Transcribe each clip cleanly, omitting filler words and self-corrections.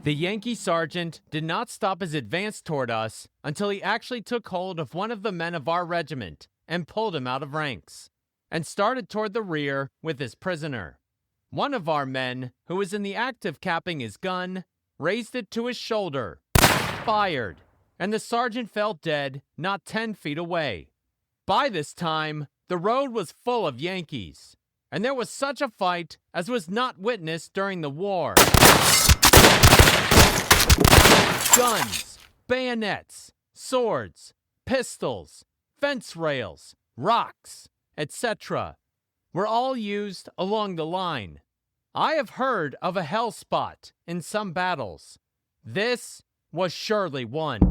The Yankee sergeant did not stop his advance toward us until he actually took hold of one of the men of our regiment and pulled him out of ranks, and started toward the rear with his prisoner. One of our men, who was in the act of capping his gun, raised it to his shoulder, fired, and the sergeant fell dead not 10 feet away. By this time, the road was full of Yankees, and there was such a fight as was not witnessed during the war. Guns, bayonets, swords, pistols, fence rails, rocks, etc. were all used along the line. I have heard of a hell spot in some battles. This was surely one.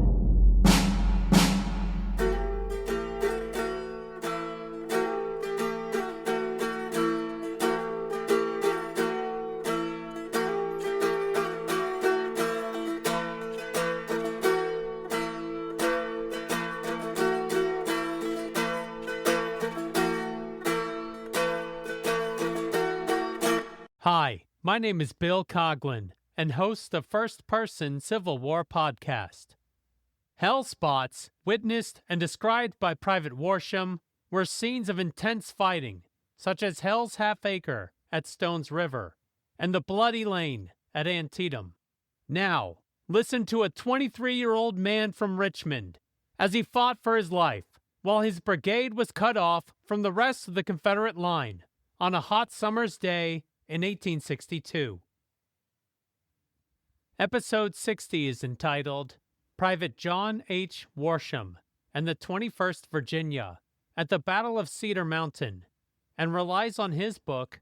Hi, my name is Bill Coughlin, and host of First Person Civil War podcast. Hell spots, witnessed and described by Private Worsham, were scenes of intense fighting, such as Hell's Half Acre at Stones River and the Bloody Lane at Antietam. Now, listen to a 23-year-old man from Richmond as he fought for his life while his brigade was cut off from the rest of the Confederate line on a hot summer's day in 1862. Episode 60 is entitled Private John H. Worsham and the 21st Virginia at the Battle of Cedar Mountain, and relies on his book,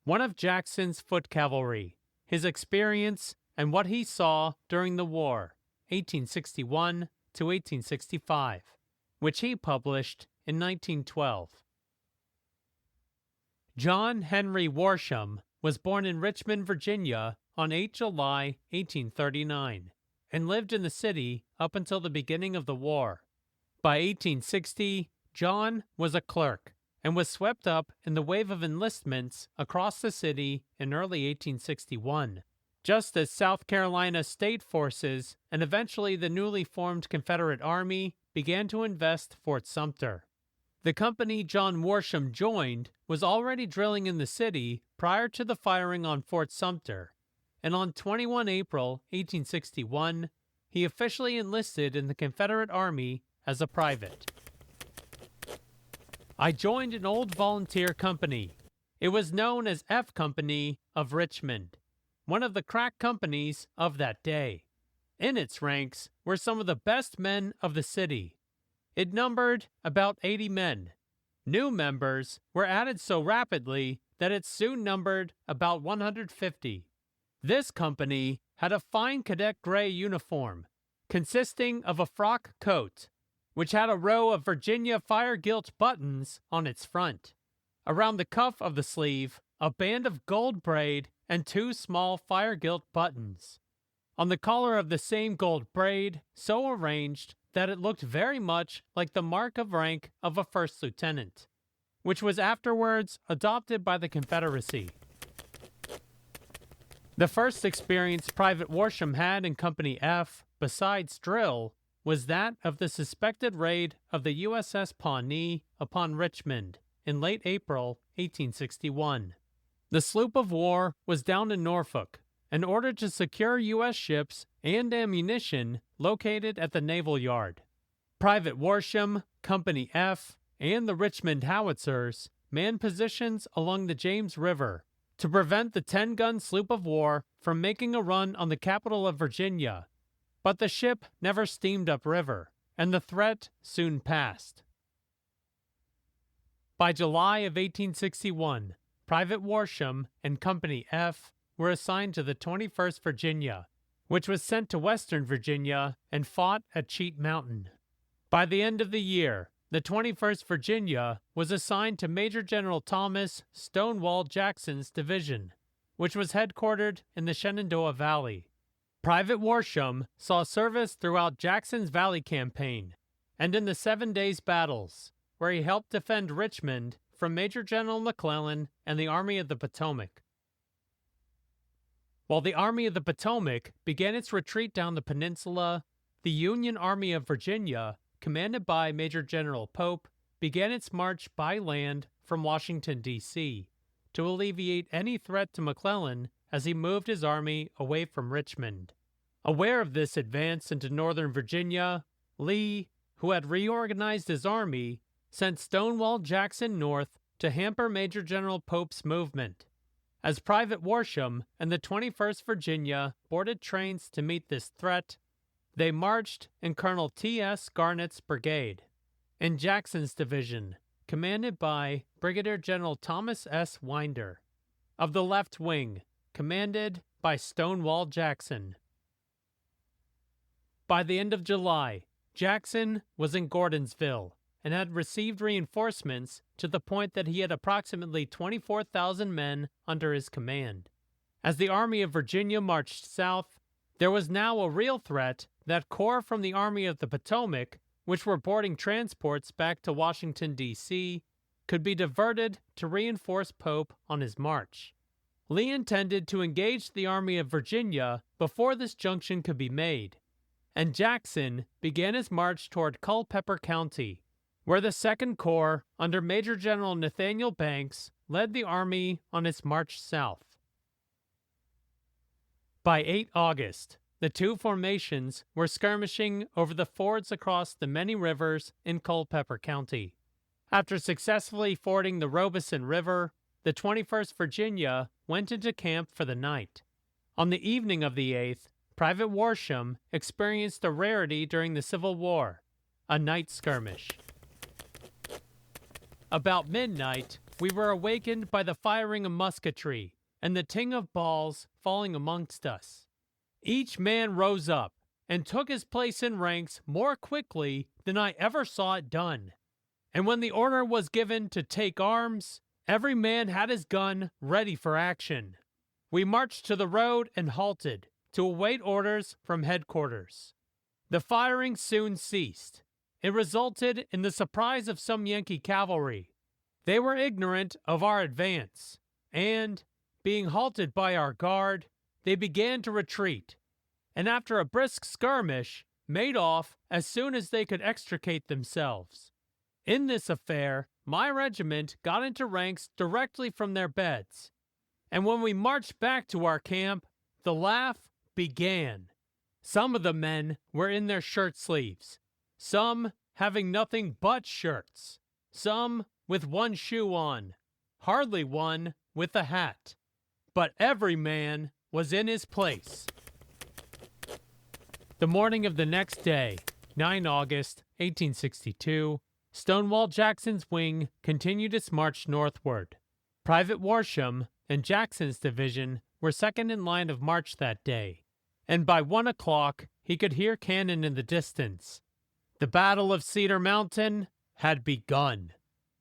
One of Jackson's Foot Cavalry, His Experience and What He Saw During the War, 1861 to 1865, which he published in 1912. John Henry Worsham was born in Richmond, Virginia on 8 July 1839 and lived in the city up until the beginning of the war. By 1860, John was a clerk and was swept up in the wave of enlistments across the city in early 1861, just as South Carolina state forces and eventually the newly formed Confederate Army began to invest Fort Sumter. The company John Worsham joined was already drilling in the city prior to the firing on Fort Sumter, and on 21 April 1861, he officially enlisted in the Confederate Army as a private. I joined an old volunteer company. It was known as F Company of Richmond, one of the crack companies of that day. In its ranks were some of the best men of the city. It numbered about 80 men. New members were added so rapidly that it soon numbered about 150. This company had a fine cadet gray uniform, consisting of a frock coat, which had a row of Virginia fire-gilt buttons on its front. Around the cuff of the sleeve, a band of gold braid and 2 small fire-gilt buttons. On the collar of the same gold braid, so arranged that it looked very much like the mark of rank of a first lieutenant, which was afterwards adopted by the Confederacy. The first experience Private Worsham had in Company F, besides drill, was that of the suspected raid of the USS Pawnee upon Richmond in late April 1861. The sloop of war was down in Norfolk and ordered to secure U.S. ships and ammunition located at the Naval Yard. Private Worsham, Company F, and the Richmond Howitzers manned positions along the James River to prevent the 10-gun sloop of war from making a run on the capital of Virginia, but the ship never steamed upriver, and the threat soon passed. By July of 1861, Private Worsham and Company F were assigned to the 21st Virginia, which was sent to Western Virginia and fought at Cheat Mountain. By the end of the year, the 21st Virginia was assigned to Major General Thomas Stonewall Jackson's division, which was headquartered in the Shenandoah Valley. Private Worsham saw service throughout Jackson's Valley Campaign and in the 7 Days Battles, where he helped defend Richmond from Major General McClellan and the Army of the Potomac. While the Army of the Potomac began its retreat down the peninsula, the Union Army of Virginia, commanded by Major General Pope, began its march by land from Washington, D.C., to alleviate any threat to McClellan as he moved his army away from Richmond. Aware of this advance into northern Virginia, Lee, who had reorganized his army, sent Stonewall Jackson north to hamper Major General Pope's movement. As Private Worsham and the 21st Virginia boarded trains to meet this threat, they marched in Colonel T.S. Garnett's brigade, in Jackson's division, commanded by Brigadier General Thomas S. Winder, of the left wing, commanded by Stonewall Jackson. By the end of July, Jackson was in Gordonsville and had received reinforcements to the point that he had approximately 24,000 men under his command. As the Army of Virginia marched south, there was now a real threat that corps from the Army of the Potomac, which were boarding transports back to Washington, D.C., could be diverted to reinforce Pope on his march. Lee intended to engage the Army of Virginia before this junction could be made, and Jackson began his march toward Culpeper County, where the 2nd Corps, under Major General Nathaniel Banks, led the army on its march south. By 8 August, the two formations were skirmishing over the fords across the many rivers in Culpeper County. After successfully fording the Robeson River, the 21st Virginia went into camp for the night. On the evening of the 8th, Private Worsham experienced a rarity during the Civil War, a night skirmish. About midnight, we were awakened by the firing of musketry and the ting of balls falling amongst us. Each man rose up and took his place in ranks more quickly than I ever saw it done. And when the order was given to take arms, every man had his gun ready for action. We marched to the road and halted to await orders from headquarters. The firing soon ceased. It resulted in the surprise of some Yankee cavalry. They were ignorant of our advance, and, being halted by our guard, they began to retreat, and after a brisk skirmish, made off as soon as they could extricate themselves. In this affair, my regiment got into ranks directly from their beds, and when we marched back to our camp, the laugh began. Some of the men were in their shirt sleeves, some having nothing but shirts, some with one shoe on, hardly one with a hat. But every man was in his place. The morning of the next day, 9 August, 1862, Stonewall Jackson's wing continued its march northward. Private Worsham and Jackson's division were second in line of march that day, and by 1 o'clock he could hear cannon in the distance. The Battle of Cedar Mountain had begun.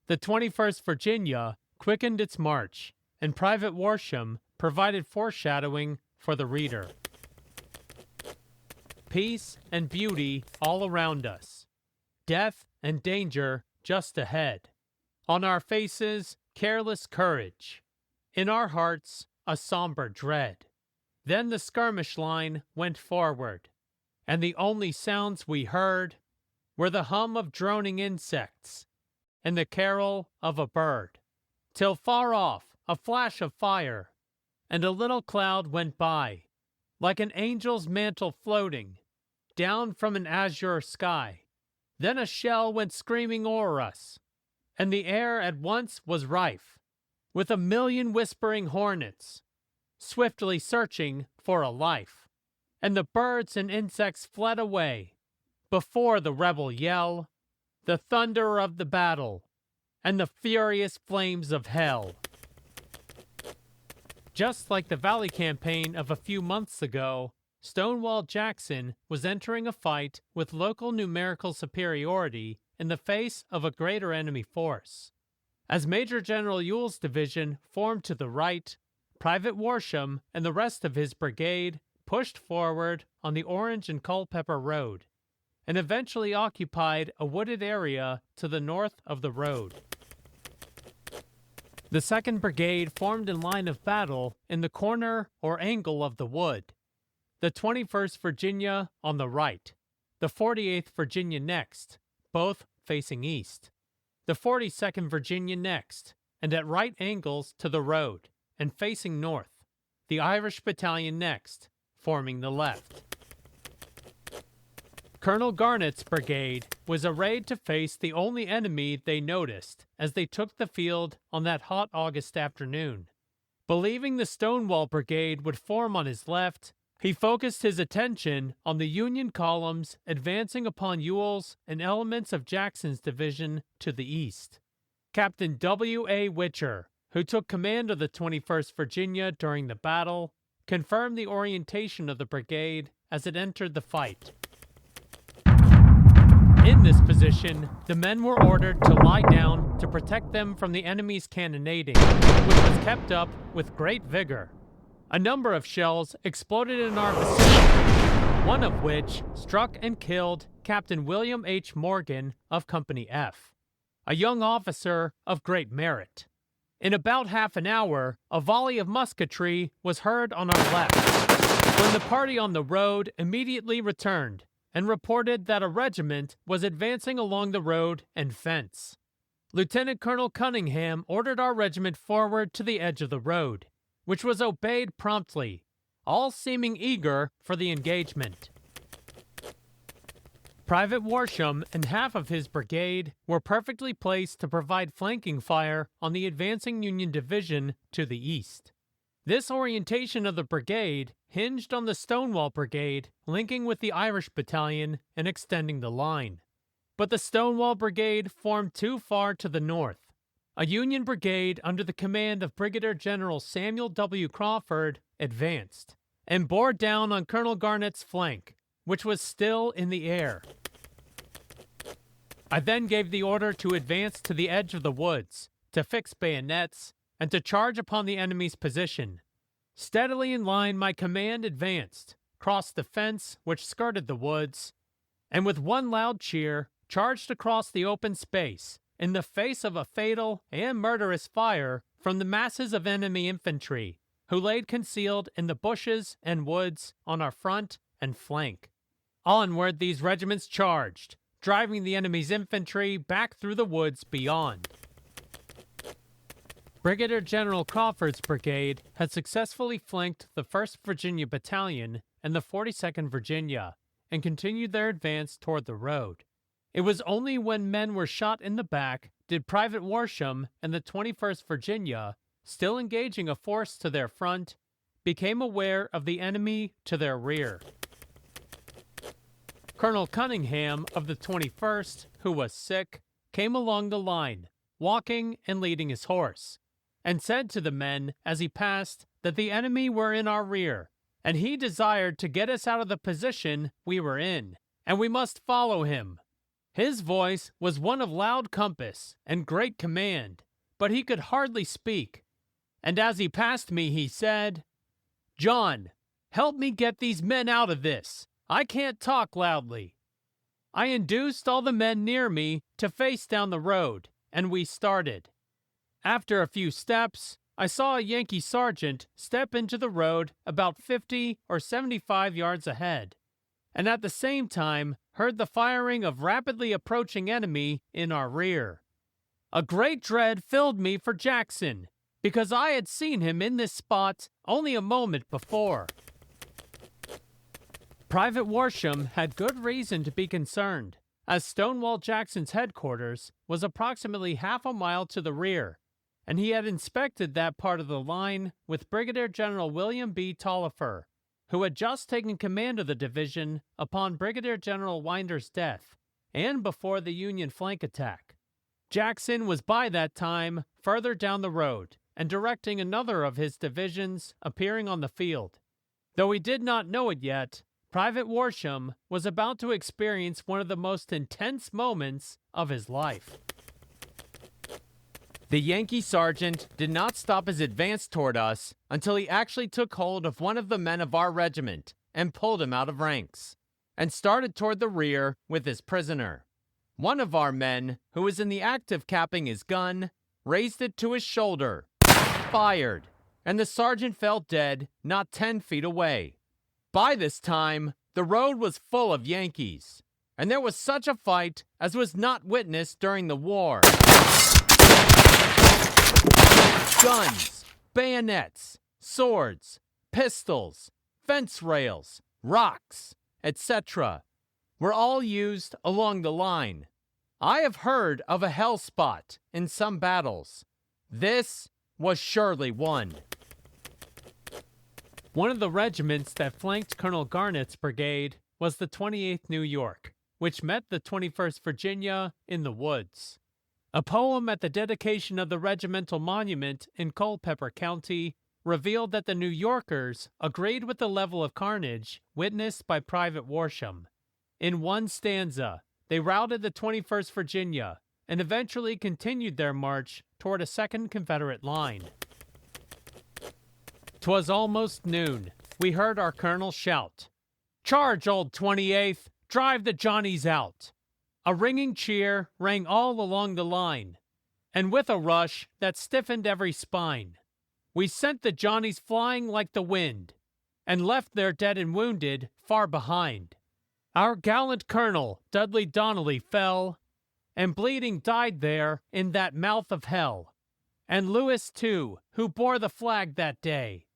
The 21st Virginia quickened its march, and Private Worsham provided foreshadowing for the reader. Peace and beauty all around us. Death and danger just ahead. On our faces, careless courage. In our hearts, a somber dread. Then the skirmish line went forward, and the only sounds we heard were the hum of droning insects and the carol of a bird, till far off a flash of fire and a little cloud went by, like an angel's mantle floating down from an azure sky. Then a shell went screaming o'er us, and the air at once was rife with a million whispering hornets, swiftly searching for a life. And the birds and insects fled away before the rebel yell, the thunder of the battle, and the furious flames of hell. Just like the Valley Campaign of a few months ago, Stonewall Jackson was entering a fight with local numerical superiority in the face of a greater enemy force. As Major General Ewell's division formed to the right, Private Worsham and the rest of his brigade pushed forward on the Orange and Culpeper Road, and eventually occupied a wooded area to the north of the road. The 2nd Brigade formed in line of battle in the corner or angle of the wood. The 21st Virginia on the right, the 48th Virginia next, both facing east. The 42nd Virginia next, and at right angles to the road, and facing north. The Irish Battalion next, forming the left. Colonel Garnett's brigade was arrayed to face the only enemy they noticed as they took the field on that hot August afternoon. Believing the Stonewall Brigade would form on his left, he focused his attention on the Union columns advancing upon Ewell's and elements of Jackson's division to the east. Captain W.A. Witcher, who took command of the 21st Virginia during the battle, confirmed the orientation of the brigade as it entered the fight. In this position, the men were ordered to lie down to protect them from the enemy's cannonading, which was kept up with great vigor. A number of shells exploded in our vicinity, one of which struck and killed Captain William H. Morgan of Company F, a young officer of great merit. In about half an hour, a volley of musketry was heard on our left, when the party on the road immediately returned and reported that a regiment was advancing along the road and fence. Lieutenant Colonel Cunningham ordered our regiment forward to the edge of the road, which was obeyed promptly, all seeming eager for the engagement. Private Worsham and half of his brigade were perfectly placed to provide flanking fire on the advancing Union division to the east. This orientation of the brigade hinged on the Stonewall Brigade linking with the Irish Battalion and extending the line. But the Stonewall Brigade formed too far to the north. A Union brigade under the command of Brigadier General Samuel W. Crawford advanced and bore down on Colonel Garnett's flank, which was still in the air. I then gave the order to advance to the edge of the woods, to fix bayonets, and to charge upon the enemy's position. Steadily in line, my command advanced, crossed the fence which skirted the woods, and with one loud cheer, charged across the open space in the face of a fatal and murderous fire from the masses of enemy infantry, who laid concealed in the bushes and woods on our front and flank. Onward these regiments charged, driving the enemy's infantry back through the woods beyond. Brigadier General Crawford's brigade had successfully flanked the 1st Virginia Battalion and the 42nd Virginia, and continued their advance toward the road. It was only when men were shot in the back did Private Worsham and the 21st Virginia, still engaging a force to their front, became aware of the enemy to their rear. Colonel Cunningham of the 21st, who was sick, came along the line, walking and leading his horse, and said to the men as he passed that the enemy were in our rear, and he desired to get us out of the position we were in, and we must follow him. His voice was one of loud compass and great command, but he could hardly speak, and as he passed me he said, "John, help me get these men out of this. I can't talk loudly." I induced all the men near me to face down the road, and we started. After a few steps, I saw a Yankee sergeant step into the road about 50 or 75 yards ahead, and at the same time heard the firing of rapidly approaching enemy in our rear. A great dread filled me for Jackson, because I had seen him in this spot only a moment before. Private Worsham had good reason to be concerned, as Stonewall Jackson's headquarters was approximately half a mile to the rear, and he had inspected that part of the line with Brigadier General William B. Talifer, who had just taken command of the division upon Brigadier General Winder's death, and before the Union flank attack. Jackson was by that time further down the road, and directing another of his divisions appearing on the field. Though he did not know it yet, Private Worsham was about to experience one of the most intense moments of his life. The Yankee sergeant did not stop his advance toward us until he actually took hold of one of the men of our regiment and pulled him out of ranks, and started toward the rear with his prisoner. One of our men, who was in the act of capping his gun, raised it to his shoulder, fired, and the sergeant fell dead not 10 feet away. By this time, the road was full of Yankees, and there was such a fight as was not witnessed during the war. Guns, bayonets, swords, pistols, fence rails, rocks, etc. were all used along the line. I have heard of a hell spot in some battles. This was surely one. One of the regiments that flanked Colonel Garnett's brigade was the 28th New York, which met the 21st Virginia in the woods. A poem at the dedication of the regimental monument in Culpeper County revealed that the New Yorkers agreed with the level of carnage witnessed by Private Worsham. In one stanza, they routed the 21st Virginia and eventually continued their march toward a second Confederate line. 'Twas almost noon. We heard our colonel shout, "Charge, old 28th! Drive the Johnnies out!" A ringing cheer rang all along the line, and with a rush that stiffened every spine, we sent the Johnnies flying like the wind, and left their dead and wounded far behind. Our gallant colonel, Dudley Donnelly, fell, and bleeding died there in that mouth of hell. And Lewis, too, who bore the flag that day,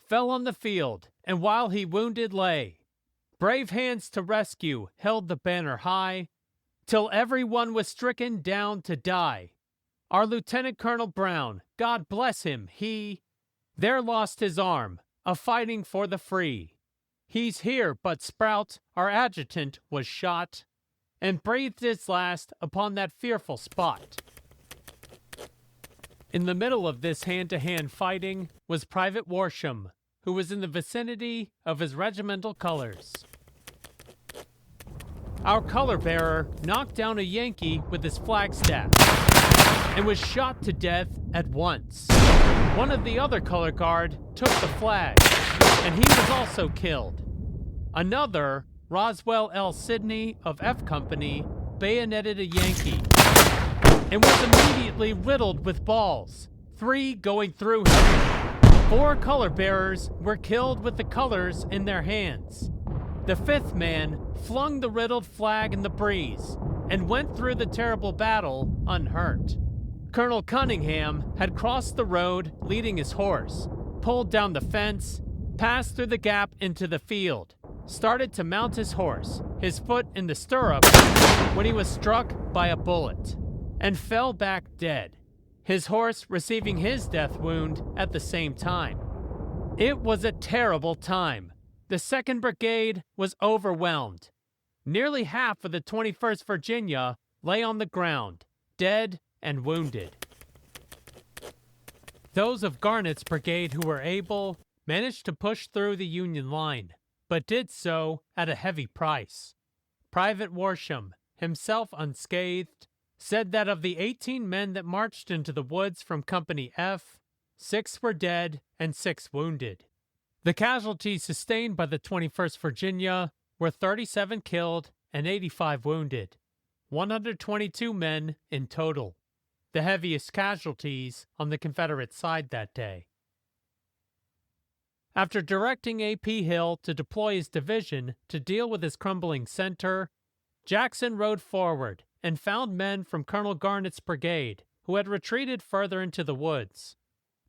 fell on the field, and while he wounded lay, brave hands to rescue held the banner high, till every one was stricken down to die. Our Lieutenant Colonel Brown, God bless him, he there lost his arm, a-fighting for the free. He's here, but Sprout, our adjutant, was shot, and breathed his last upon that fearful spot. In the middle of this hand-to-hand fighting was Private Worsham, who was in the vicinity of his regimental colors. Our color-bearer knocked down a Yankee with his flagstaff and was shot to death at once. One of the other color guard took the flag, and he was also killed. Another, Roswell L. Sidney of F Company, bayoneted a Yankee and was immediately riddled with balls, 3 going through him. 4 color-bearers were killed with the colors in their hands. The 5th man flung the riddled flag in the breeze and went through the terrible battle unhurt. Colonel Cunningham had crossed the road leading his horse, pulled down the fence, passed through the gap into the field, started to mount his horse, his foot in the stirrup, when he was struck by a bullet, and fell back dead, his horse receiving his death wound at the same time. It was a terrible time. The 2nd Brigade was overwhelmed. Nearly half of the 21st Virginia lay on the ground, dead and wounded. Those of Garnett's brigade who were able managed to push through the Union line, but did so at a heavy price. Private Worsham, himself unscathed, said that of the 18 men that marched into the woods from Company F, 6 were dead and 6 wounded. The casualties sustained by the 21st Virginia were 37 killed and 85 wounded, 122 men in total, the heaviest casualties on the Confederate side that day. After directing A.P. Hill to deploy his division to deal with his crumbling center, Jackson rode forward and found men from Colonel Garnett's brigade who had retreated further into the woods.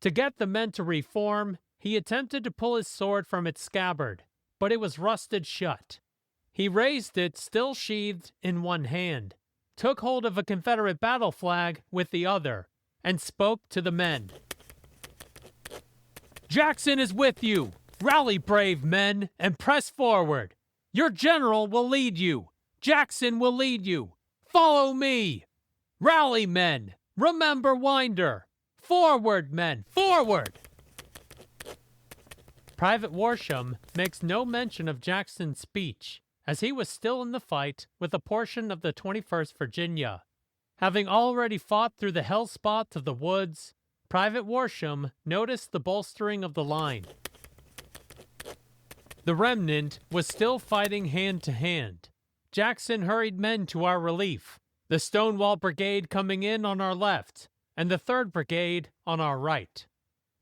To get the men to reform, he attempted to pull his sword from its scabbard, but it was rusted shut. He raised it, still sheathed in one hand, took hold of a Confederate battle flag with the other, and spoke to the men. "Jackson is with you! Rally, brave men, and press forward! Your general will lead you! Jackson will lead you! Follow me! Rally, men! Remember Winder! Forward, men! Forward!" Private Worsham makes no mention of Jackson's speech, as he was still in the fight with a portion of the 21st Virginia. Having already fought through the hell spot of the woods, Private Worsham noticed the bolstering of the line. The remnant was still fighting hand to hand. Jackson hurried men to our relief, the Stonewall Brigade coming in on our left, and the 3rd Brigade on our right.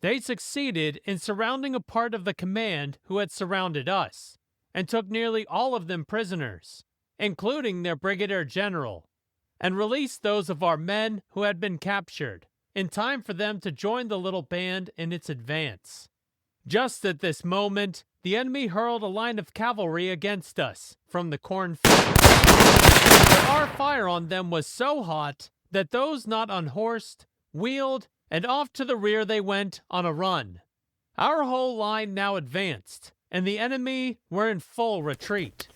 They succeeded in surrounding a part of the command who had surrounded us, and took nearly all of them prisoners, including their brigadier general, and released those of our men who had been captured, in time for them to join the little band in its advance. Just at this moment, the enemy hurled a line of cavalry against us from the cornfield. Our fire on them was so hot that those not unhorsed wheeled, and off to the rear they went on a run. Our whole line now advanced, and the enemy were in full retreat.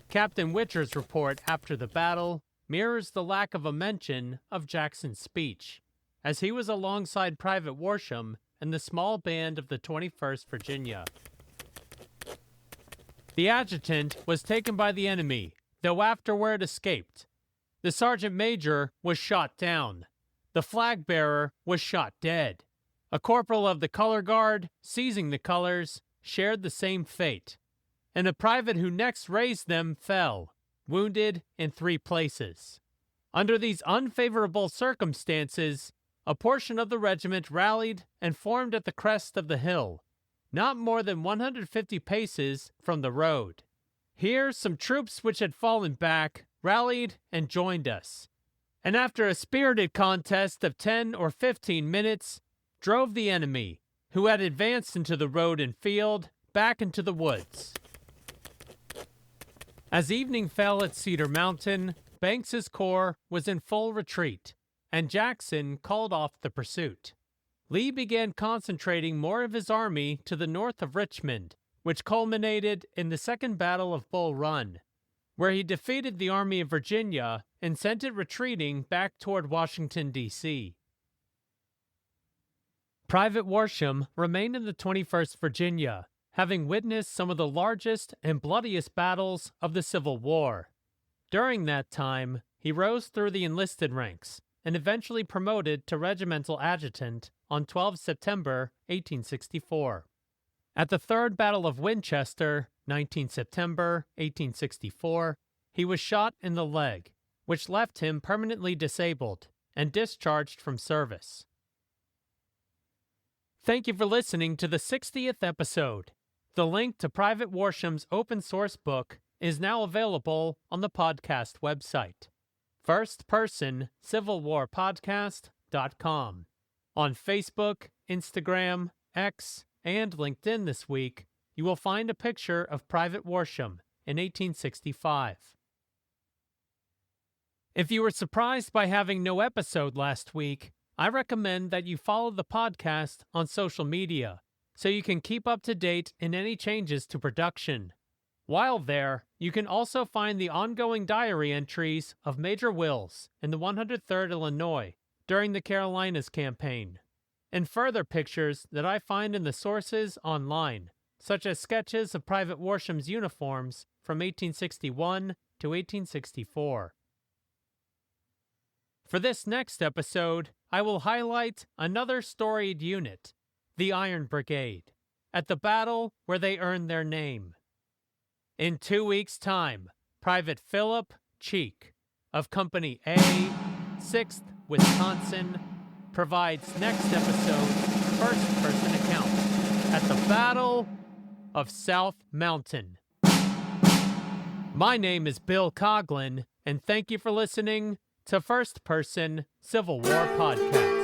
Captain Witcher's report after the battle mirrors the lack of a mention of Jackson's speech, as he was alongside Private Worsham and the small band of the 21st Virginia. The adjutant was taken by the enemy, though afterward escaped. The sergeant major was shot down. The flag bearer was shot dead. A corporal of the color guard, seizing the colors, shared the same fate. And a private who next raised them fell, wounded in 3 places. Under these unfavorable circumstances, a portion of the regiment rallied and formed at the crest of the hill, not more than 150 paces from the road. Here, some troops which had fallen back rallied and joined us, and after a spirited contest of 10 or 15 minutes, drove the enemy, who had advanced into the road and field, back into the woods. As evening fell at Cedar Mountain, Banks's corps was in full retreat, and Jackson called off the pursuit. Lee began concentrating more of his army to the north of Richmond, which culminated in the Second Battle of Bull Run, where he defeated the Army of Virginia and sent it retreating back toward Washington, D.C. Private Worsham remained in the 21st Virginia, having witnessed some of the largest and bloodiest battles of the Civil War. During that time, he rose through the enlisted ranks and eventually promoted to regimental adjutant on 12 September 1864. At the Third Battle of Winchester, 19 September 1864, he was shot in the leg, which left him permanently disabled and discharged from service. Thank you for listening to the 60th episode. The link to Private Worsham's open source book is now available on the podcast website, firstpersoncivilwarpodcast.com. On Facebook, Instagram, X, and LinkedIn this week, you will find a picture of Private Worsham in 1865. If you were surprised by having no episode last week, I recommend that you follow the podcast on social media so you can keep up to date in any changes to production. While there, you can also find the ongoing diary entries of Major Wills in the 103rd Illinois during the Carolinas campaign, and further pictures that I find in the sources online, such as sketches of Private Worsham's uniforms from 1861 to 1864. For this next episode, I will highlight another storied unit, the Iron Brigade, at the battle where they earned their name. In 2 weeks' time, Private Philip Cheek of Company A, 6th Wisconsin, provides next episode's first-person account at the Battle of South Mountain. My name is Bill Coughlin, and thank you for listening to First Person Civil War Podcast.